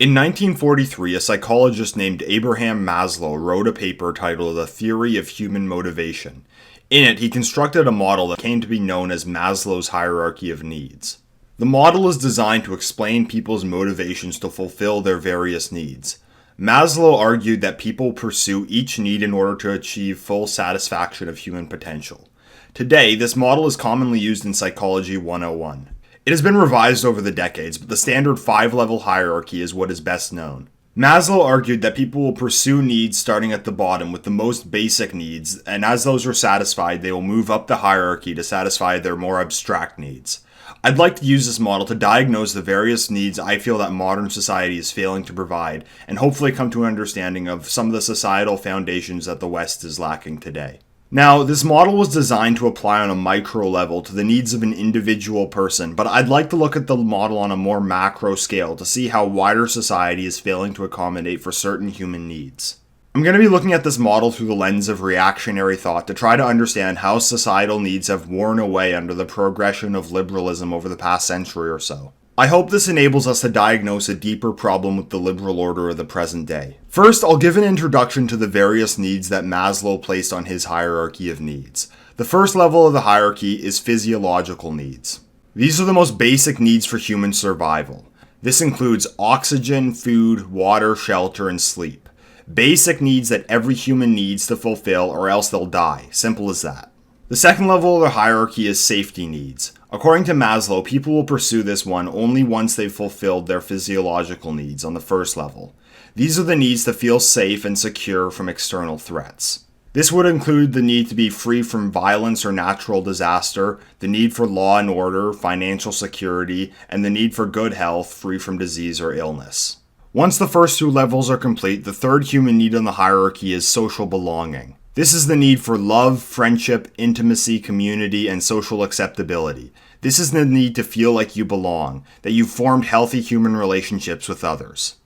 In 1943, a psychologist named Abraham Maslow wrote a paper titled The Theory of Human Motivation. In it, he constructed a model that came to be known as Maslow's hierarchy of needs. The model is designed to explain people's motivations to fulfill their various needs. Maslow argued that people pursue each need in order to achieve full satisfaction of human potential. Today, this model is commonly used in Psychology 101. It has been revised over the decades, but the standard 5-level hierarchy is what is best known. Maslow argued that people will pursue needs starting at the bottom with the most basic needs, and as those are satisfied, they will move up the hierarchy to satisfy their more abstract needs. I'd like to use this model to diagnose the various needs I feel that modern society is failing to provide, and hopefully come to an understanding of some of the societal foundations that the West is lacking today. Now, this model was designed to apply on a micro level to the needs of an individual person, but I'd like to look at the model on a more macro scale to see how wider society is failing to accommodate for certain human needs. I'm going to be looking at this model through the lens of reactionary thought to try to understand how societal needs have worn away under the progression of liberalism over the past century or so. I hope this enables us to diagnose a deeper problem with the liberal order of the present day. First, I'll give an introduction to the various needs that Maslow placed on his hierarchy of needs. The first level of the hierarchy is physiological needs. These are the most basic needs for human survival. This includes oxygen, food, water, shelter, and sleep. Basic needs that every human needs to fulfill or else they'll die. Simple as that. The second level of the hierarchy is safety needs. According to Maslow, people will pursue this one only once they've fulfilled their physiological needs on the first level. These are the needs to feel safe and secure from external threats. This would include the need to be free from violence or natural disaster, the need for law and order, financial security, and the need for good health, free from disease or illness. Once the first two levels are complete, the third human need on the hierarchy is social belonging. This is the need for love, friendship, intimacy, community, and social acceptability. This is the need to feel like you belong, that you've formed healthy human relationships with others.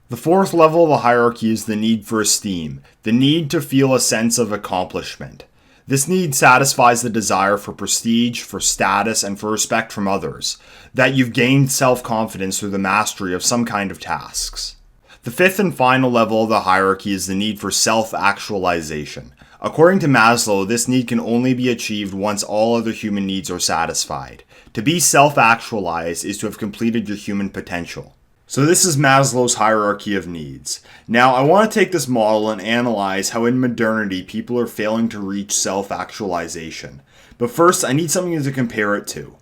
The fourth level of the hierarchy is the need for esteem, the need to feel a sense of accomplishment. This need satisfies the desire for prestige, for status, and for respect from others, that you've gained self-confidence through the mastery of some kind of tasks. The fifth and final level of the hierarchy is the need for self-actualization. According to Maslow, this need can only be achieved once all other human needs are satisfied. To be self-actualized is to have completed your human potential. So this is Maslow's hierarchy of needs. Now, I want to take this model and analyze how in modernity people are failing to reach self-actualization. But first, I need something to compare it to.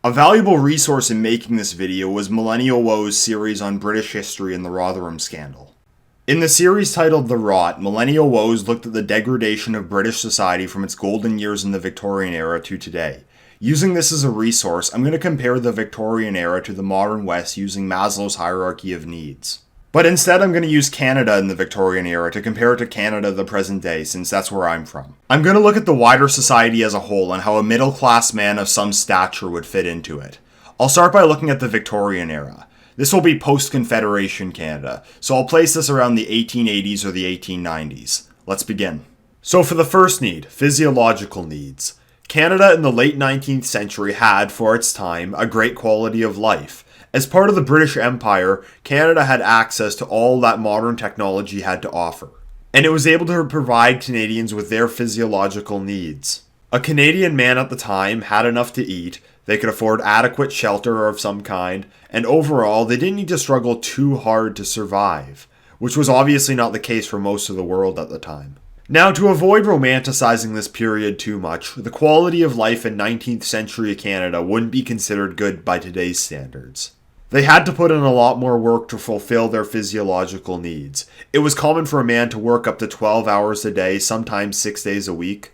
A valuable resource in making this video was Millennial Woes' series on British history and the Rotherham scandal. In the series titled The Rot, Millennial Woes looked at the degradation of British society from its golden years in the Victorian era to today. Using this as a resource, I'm going to compare the Victorian era to the modern West using Maslow's hierarchy of needs. But instead, I'm going to use Canada in the Victorian era to compare it to Canada of the present day, since that's where I'm from. I'm going to look at the wider society as a whole and how a middle-class man of some stature would fit into it. I'll start by looking at the Victorian era. This will be post-Confederation Canada, so I'll place this around the 1880s or the 1890s. Let's begin. So for the first need, physiological needs. Canada in the late 19th century had, for its time, a great quality of life. As part of the British Empire, Canada had access to all that modern technology had to offer, and it was able to provide Canadians with their physiological needs. A Canadian man at the time had enough to eat, they could afford adequate shelter of some kind, and overall, they didn't need to struggle too hard to survive, which was obviously not the case for most of the world at the time. Now, to avoid romanticizing this period too much, the quality of life in 19th century Canada wouldn't be considered good by today's standards. They had to put in a lot more work to fulfill their physiological needs. It was common for a man to work up to 12 hours a day, sometimes 6 days a week.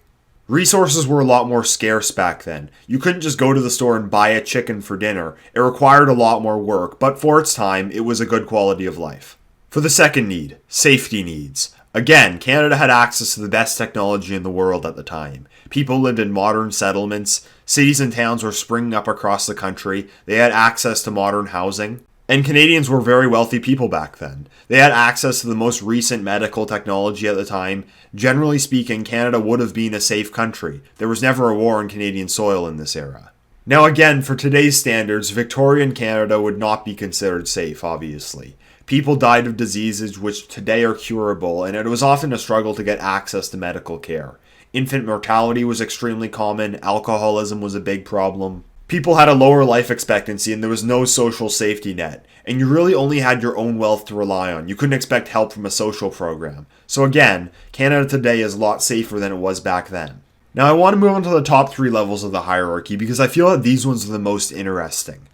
Resources were a lot more scarce back then. You couldn't just go to the store and buy a chicken for dinner. It required a lot more work, but for its time, it was a good quality of life. For the second need, safety needs. Again, Canada had access to the best technology in the world at the time. People lived in modern settlements, cities and towns were springing up across the country, they had access to modern housing, and Canadians were very wealthy people back then. They had access to the most recent medical technology at the time. Generally speaking, Canada would have been a safe country. There was never a war on Canadian soil in this era. Now again, for today's standards, Victorian Canada would not be considered safe, obviously. People died of diseases which today are curable, and it was often a struggle to get access to medical care. Infant mortality was extremely common, alcoholism was a big problem. People had a lower life expectancy and there was no social safety net, and you really only had your own wealth to rely on. You couldn't expect help from a social program. So again, Canada today is a lot safer than it was back then. Now I want to move on to the top 3 levels of the hierarchy because I feel that these ones are the most interesting.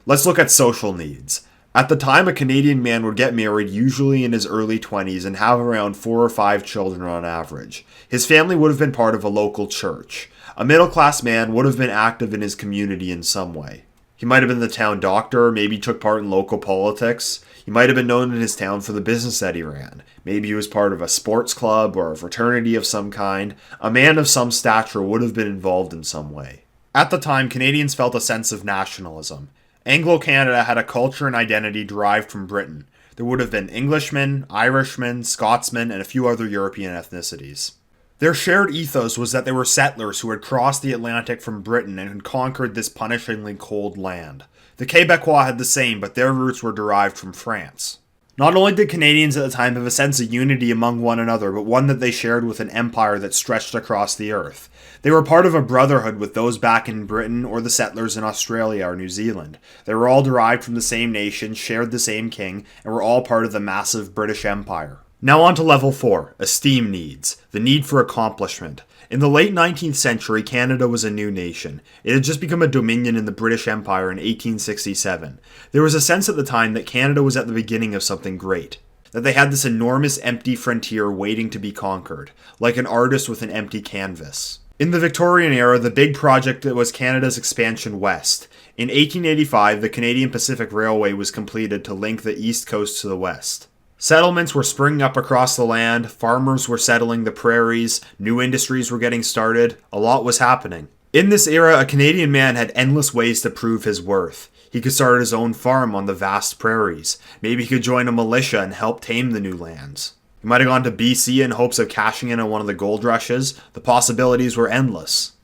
Let's look at social needs. At the time, a Canadian man would get married usually in his early 20s and have around 4 or 5 children on average. His family would have been part of a local church. A middle-class man would have been active in his community in some way. He might have been the town doctor, maybe took part in local politics. He might have been known in his town for the business that he ran. Maybe he was part of a sports club or a fraternity of some kind. A man of some stature would have been involved in some way. At the time, Canadians felt a sense of nationalism. Anglo-Canada had a culture and identity derived from Britain. There would have been Englishmen, Irishmen, Scotsmen, and a few other European ethnicities. Their shared ethos was that they were settlers who had crossed the Atlantic from Britain and had conquered this punishingly cold land. The Quebecois had the same, but their roots were derived from France. Not only did Canadians at the time have a sense of unity among one another, but one that they shared with an empire that stretched across the earth. They were part of a brotherhood with those back in Britain or the settlers in Australia or New Zealand. They were all derived from the same nation, shared the same king, and were all part of the massive British Empire. Now on to level 4, esteem needs, the need for accomplishment. In the late 19th century, Canada was a new nation. It had just become a dominion in the British Empire in 1867. There was a sense at the time that Canada was at the beginning of something great. That they had this enormous empty frontier waiting to be conquered, like an artist with an empty canvas. In the Victorian era, the big project was Canada's expansion west. In 1885, the Canadian Pacific Railway was completed to link the east coast to the west. Settlements were springing up across the land, farmers were settling the prairies, new industries were getting started, a lot was happening. In this era, a Canadian man had endless ways to prove his worth. He could start his own farm on the vast prairies. Maybe he could join a militia and help tame the new lands. He might have gone to BC in hopes of cashing in on one of the gold rushes. The possibilities were endless.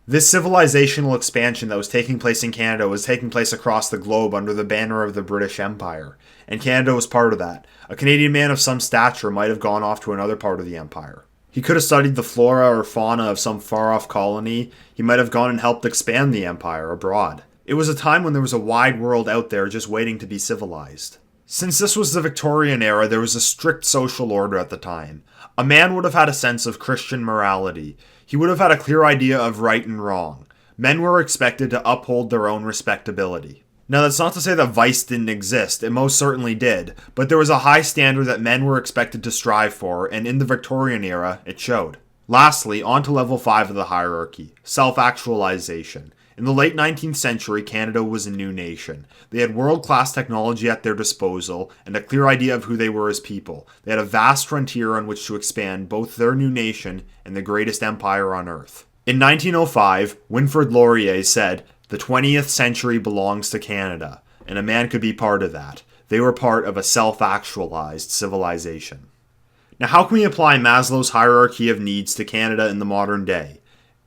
This civilizational expansion that was taking place in Canada was taking place across the globe under the banner of the British Empire, and Canada was part of that. A Canadian man of some stature might have gone off to another part of the empire. He could have studied the flora or fauna of some far-off colony. He might have gone and helped expand the empire abroad. It was a time when there was a wide world out there just waiting to be civilized. Since this was the Victorian era, there was a strict social order at the time. A man would have had a sense of Christian morality. He would have had a clear idea of right and wrong. Men were expected to uphold their own respectability. Now, that's not to say that vice didn't exist. It most certainly did. But there was a high standard that men were expected to strive for, and in the Victorian era, it showed. Lastly, on to level 5 of the hierarchy, self-actualization. In the late 19th century, Canada was a new nation. They had world-class technology at their disposal and a clear idea of who they were as people. They had a vast frontier on which to expand both their new nation and the greatest empire on earth. In 1905, Winfrid Laurier said, "The 20th century belongs to Canada," and a man could be part of that. They were part of a self-actualized civilization. Now, how can we apply Maslow's hierarchy of needs to Canada in the modern day?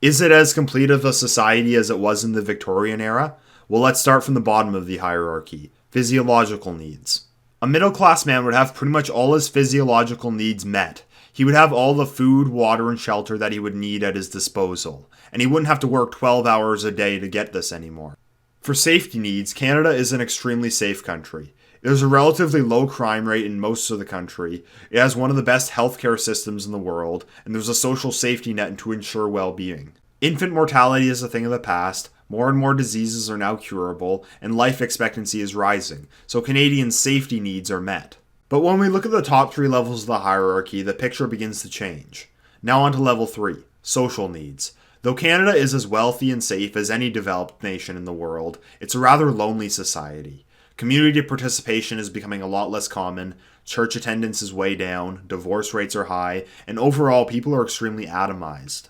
Is it as complete of a society as it was in the Victorian era? Well, let's start from the bottom of the hierarchy. Physiological needs. A middle-class man would have pretty much all his physiological needs met. He would have all the food, water, and shelter that he would need at his disposal. And he wouldn't have to work 12 hours a day to get this anymore. For safety needs, Canada is an extremely safe country. There's a relatively low crime rate in most of the country. It has one of the best healthcare systems in the world, and there's a social safety net to ensure well-being. Infant mortality is a thing of the past. More and more diseases are now curable, and life expectancy is rising, so Canadians' safety needs are met. But when we look at the top 3 levels of the hierarchy, the picture begins to change. Now on to level 3, social needs. Though Canada is as wealthy and safe as any developed nation in the world, it's a rather lonely society. Community participation is becoming a lot less common, church attendance is way down, divorce rates are high, and overall people are extremely atomized.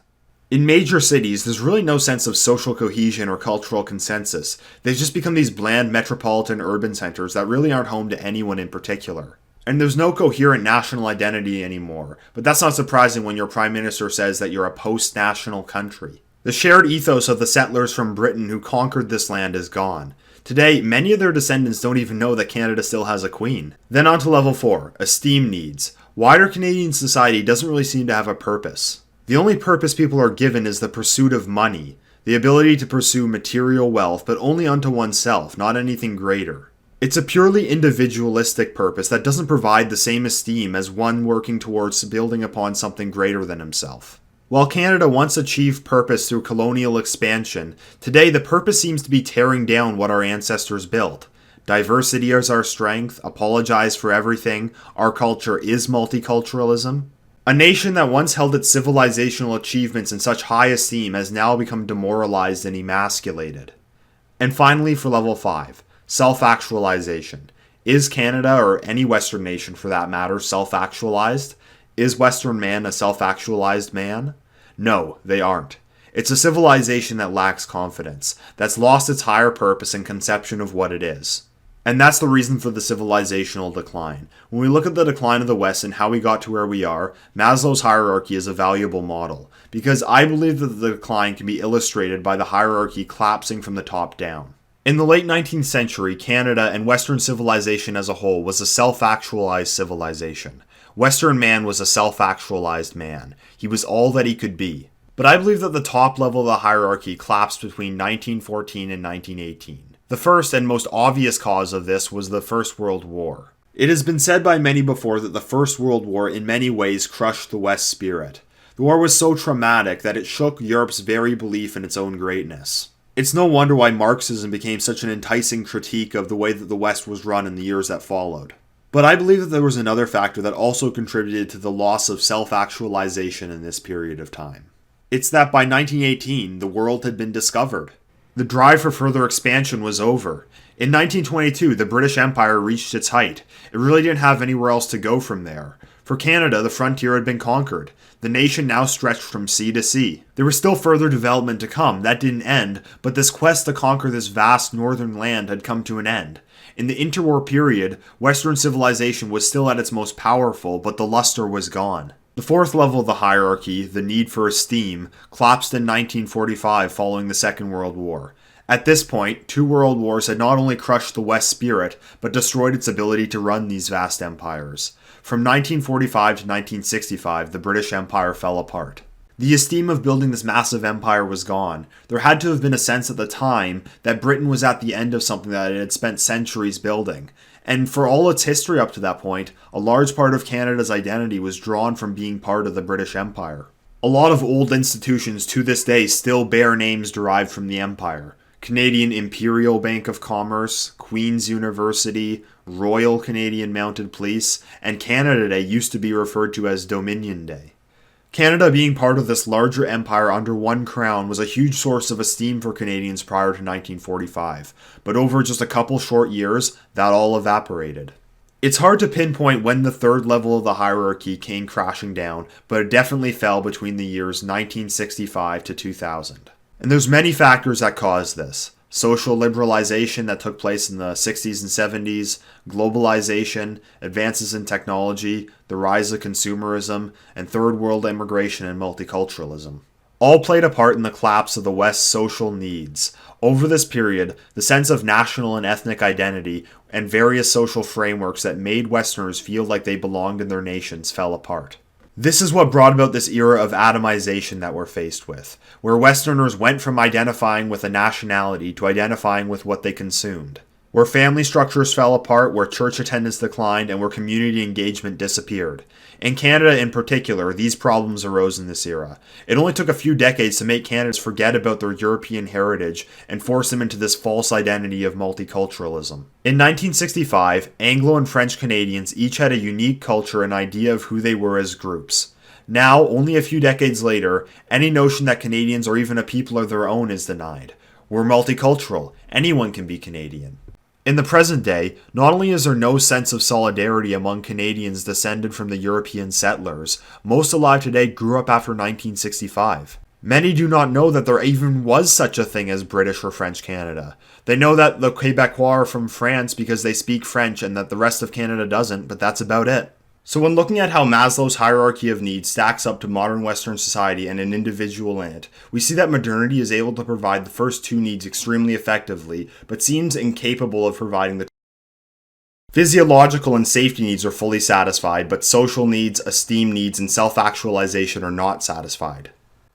In major cities, there's really no sense of social cohesion or cultural consensus. They've just become these bland metropolitan urban centers that really aren't home to anyone in particular. And there's no coherent national identity anymore, but that's not surprising when your prime minister says that you're a post-national country. The shared ethos of the settlers from Britain who conquered this land is gone. Today, many of their descendants don't even know that Canada still has a queen. Then on to level 4, esteem needs. Wider Canadian society doesn't really seem to have a purpose. The only purpose people are given is the pursuit of money, the ability to pursue material wealth, but only unto oneself, not anything greater. It's a purely individualistic purpose that doesn't provide the same esteem as one working towards building upon something greater than himself. While Canada once achieved purpose through colonial expansion, today the purpose seems to be tearing down what our ancestors built. Diversity is our strength, apologize for everything, our culture is multiculturalism. A nation that once held its civilizational achievements in such high esteem has now become demoralized and emasculated. And finally, for level 5, self-actualization. Is Canada, or any Western nation for that matter, self-actualized? Is Western man a self-actualized man? No, they aren't. It's a civilization that lacks confidence, that's lost its higher purpose and conception of what it is. And that's the reason for the civilizational decline. When we look at the decline of the West and how we got to where we are, Maslow's hierarchy is a valuable model, because I believe that the decline can be illustrated by the hierarchy collapsing from the top down. In the late 19th century, Canada and Western civilization as a whole was a self-actualized civilization. Western man was a self-actualized man. He was all that he could be. But I believe that the top level of the hierarchy collapsed between 1914 and 1918. The first and most obvious cause of this was the First World War. It has been said by many before that the First World War in many ways crushed the West's spirit. The war was so traumatic that it shook Europe's very belief in its own greatness. It's no wonder why Marxism became such an enticing critique of the way that the West was run in the years that followed. But I believe that there was another factor that also contributed to the loss of self-actualization in this period of time. It's that by 1918, the world had been discovered. The drive for further expansion was over. In 1922, the British Empire reached its height. It really didn't have anywhere else to go from there. For Canada, the frontier had been conquered. The nation now stretched from sea to sea. There was still further development to come. That didn't end, but this quest to conquer this vast northern land had come to an end. In the interwar period, Western civilization was still at its most powerful, but the luster was gone. The fourth level of the hierarchy, the need for esteem, collapsed in 1945 following the Second World War. At this point, 2 world wars had not only crushed the West's spirit, but destroyed its ability to run these vast empires. From 1945 to 1965, the British Empire fell apart. The esteem of building this massive empire was gone. There had to have been a sense at the time that Britain was at the end of something that it had spent centuries building. And for all its history up to that point, a large part of Canada's identity was drawn from being part of the British Empire. A lot of old institutions to this day still bear names derived from the Empire. Canadian Imperial Bank of Commerce, Queen's University, Royal Canadian Mounted Police, and Canada Day used to be referred to as Dominion Day. Canada being part of this larger empire under one crown was a huge source of esteem for Canadians prior to 1945, but over just a couple short years, that all evaporated. It's hard to pinpoint when the third level of the hierarchy came crashing down, but it definitely fell between the years 1965 to 2000. And there's many factors that caused this. Social liberalization that took place in the 60s and 70s, globalization, advances in technology, the rise of consumerism, and third world immigration and multiculturalism. All played a part in the collapse of the West's social needs. Over this period, the sense of national and ethnic identity and various social frameworks that made Westerners feel like they belonged in their nations fell apart. This is what brought about this era of atomization that we're faced with, where Westerners went from identifying with a nationality to identifying with what they consumed, where family structures fell apart, where church attendance declined, and where community engagement disappeared. In Canada in particular, these problems arose in this era. It only took a few decades to make Canadians forget about their European heritage and force them into this false identity of multiculturalism. In 1965, Anglo and French Canadians each had a unique culture and idea of who they were as groups. Now, only a few decades later, any notion that Canadians or even a people of their own is denied. We're multicultural. Anyone can be Canadian. In the present day, not only is there no sense of solidarity among Canadians descended from the European settlers, most alive today grew up after 1965. Many do not know that there even was such a thing as British or French Canada. They know that the Quebecois are from France because they speak French and that the rest of Canada doesn't, but that's about it. So when looking at how Maslow's hierarchy of needs stacks up to modern Western society and an individual in it, we see that modernity is able to provide the first two needs extremely effectively, but seems incapable of providing the physiological and safety needs are fully satisfied, but social needs, esteem needs, and self-actualization are not satisfied.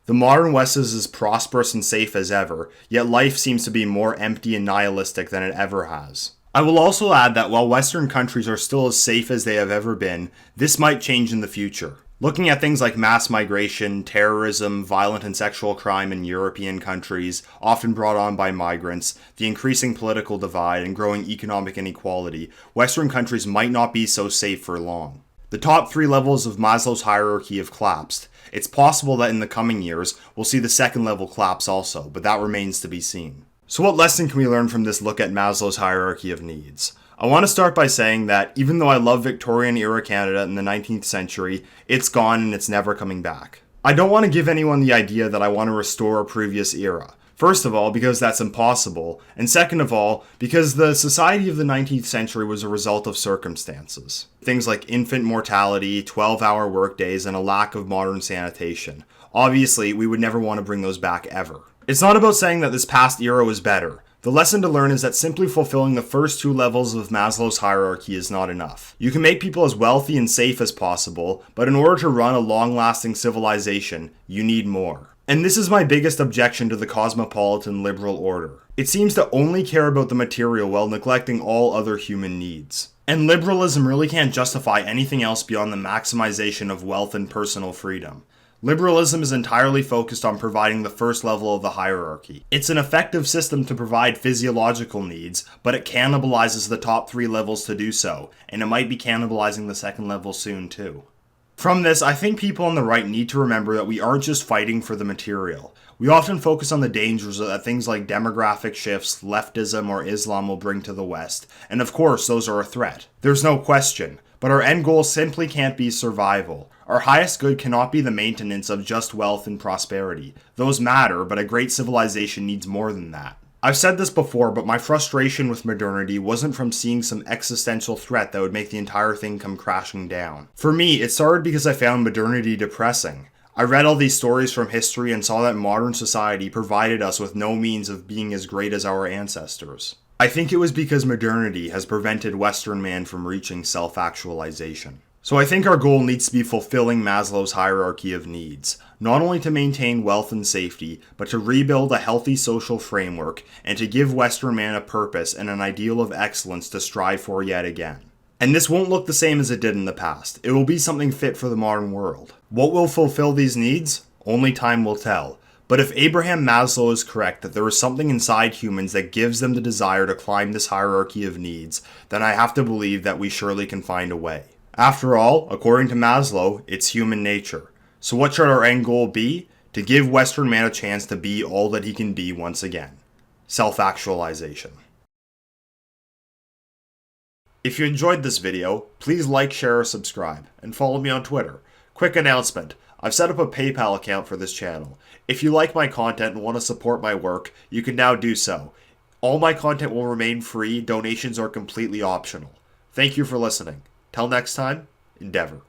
The modern West is as prosperous and safe as ever, yet life seems to be more empty and nihilistic than it ever has. I will also add that while Western countries are still as safe as they have ever been, this might change in the future. Looking at things like mass migration, terrorism, violent and sexual crime in European countries, often brought on by migrants, the increasing political divide, and growing economic inequality, Western countries might not be so safe for long. The top three levels of Maslow's hierarchy have collapsed. It's possible that in the coming years, we'll see the second level collapse also, but that remains to be seen. So what lesson can we learn from this look at Maslow's hierarchy of needs? I want to start by saying that even though I love Victorian Era Canada in the 19th century, it's gone and it's never coming back. I don't want to give anyone the idea that I want to restore a previous era. First of all, because that's impossible, and second of all, because the society of the 19th century was a result of circumstances. Things like infant mortality, 12-hour workdays, and a lack of modern sanitation. Obviously, we would never want to bring those back ever. It's not about saying that this past era was better. The lesson to learn is that simply fulfilling the first two levels of Maslow's hierarchy is not enough. You can make people as wealthy and safe as possible, but in order to run a long-lasting civilization, you need more. And this is my biggest objection to the cosmopolitan liberal order. It seems to only care about the material while neglecting all other human needs. And liberalism really can't justify anything else beyond the maximization of wealth and personal freedom. Liberalism is entirely focused on providing the first level of the hierarchy. It's an effective system to provide physiological needs, but it cannibalizes the top three levels to do so, and it might be cannibalizing the second level soon too. From this, I think people on the right need to remember that we aren't just fighting for the material. We often focus on the dangers that things like demographic shifts, leftism, or Islam will bring to the West, and of course those are a threat. There's no question. But our end goal simply can't be survival. Our highest good cannot be the maintenance of just wealth and prosperity. Those matter, but a great civilization needs more than that. I've said this before, but my frustration with modernity wasn't from seeing some existential threat that would make the entire thing come crashing down. For me, it started because I found modernity depressing. I read all these stories from history and saw that modern society provided us with no means of being as great as our ancestors. I think it was because modernity has prevented Western man from reaching self-actualization. So I think our goal needs to be fulfilling Maslow's hierarchy of needs, not only to maintain wealth and safety, but to rebuild a healthy social framework and to give Western man a purpose and an ideal of excellence to strive for yet again. And this won't look the same as it did in the past. It will be something fit for the modern world. What will fulfill these needs? Only time will tell. But if Abraham Maslow is correct that there is something inside humans that gives them the desire to climb this hierarchy of needs, then I have to believe that we surely can find a way. After all, according to Maslow, it's human nature. So what should our end goal be? To give Western man a chance to be all that he can be once again. Self-actualization. If you enjoyed this video, please like, share, or subscribe, and follow me on Twitter. Quick announcement. I've set up a PayPal account for this channel. If you like my content and want to support my work, you can now do so. All my content will remain free, donations are completely optional. Thank you for listening. Till next time, endeavor.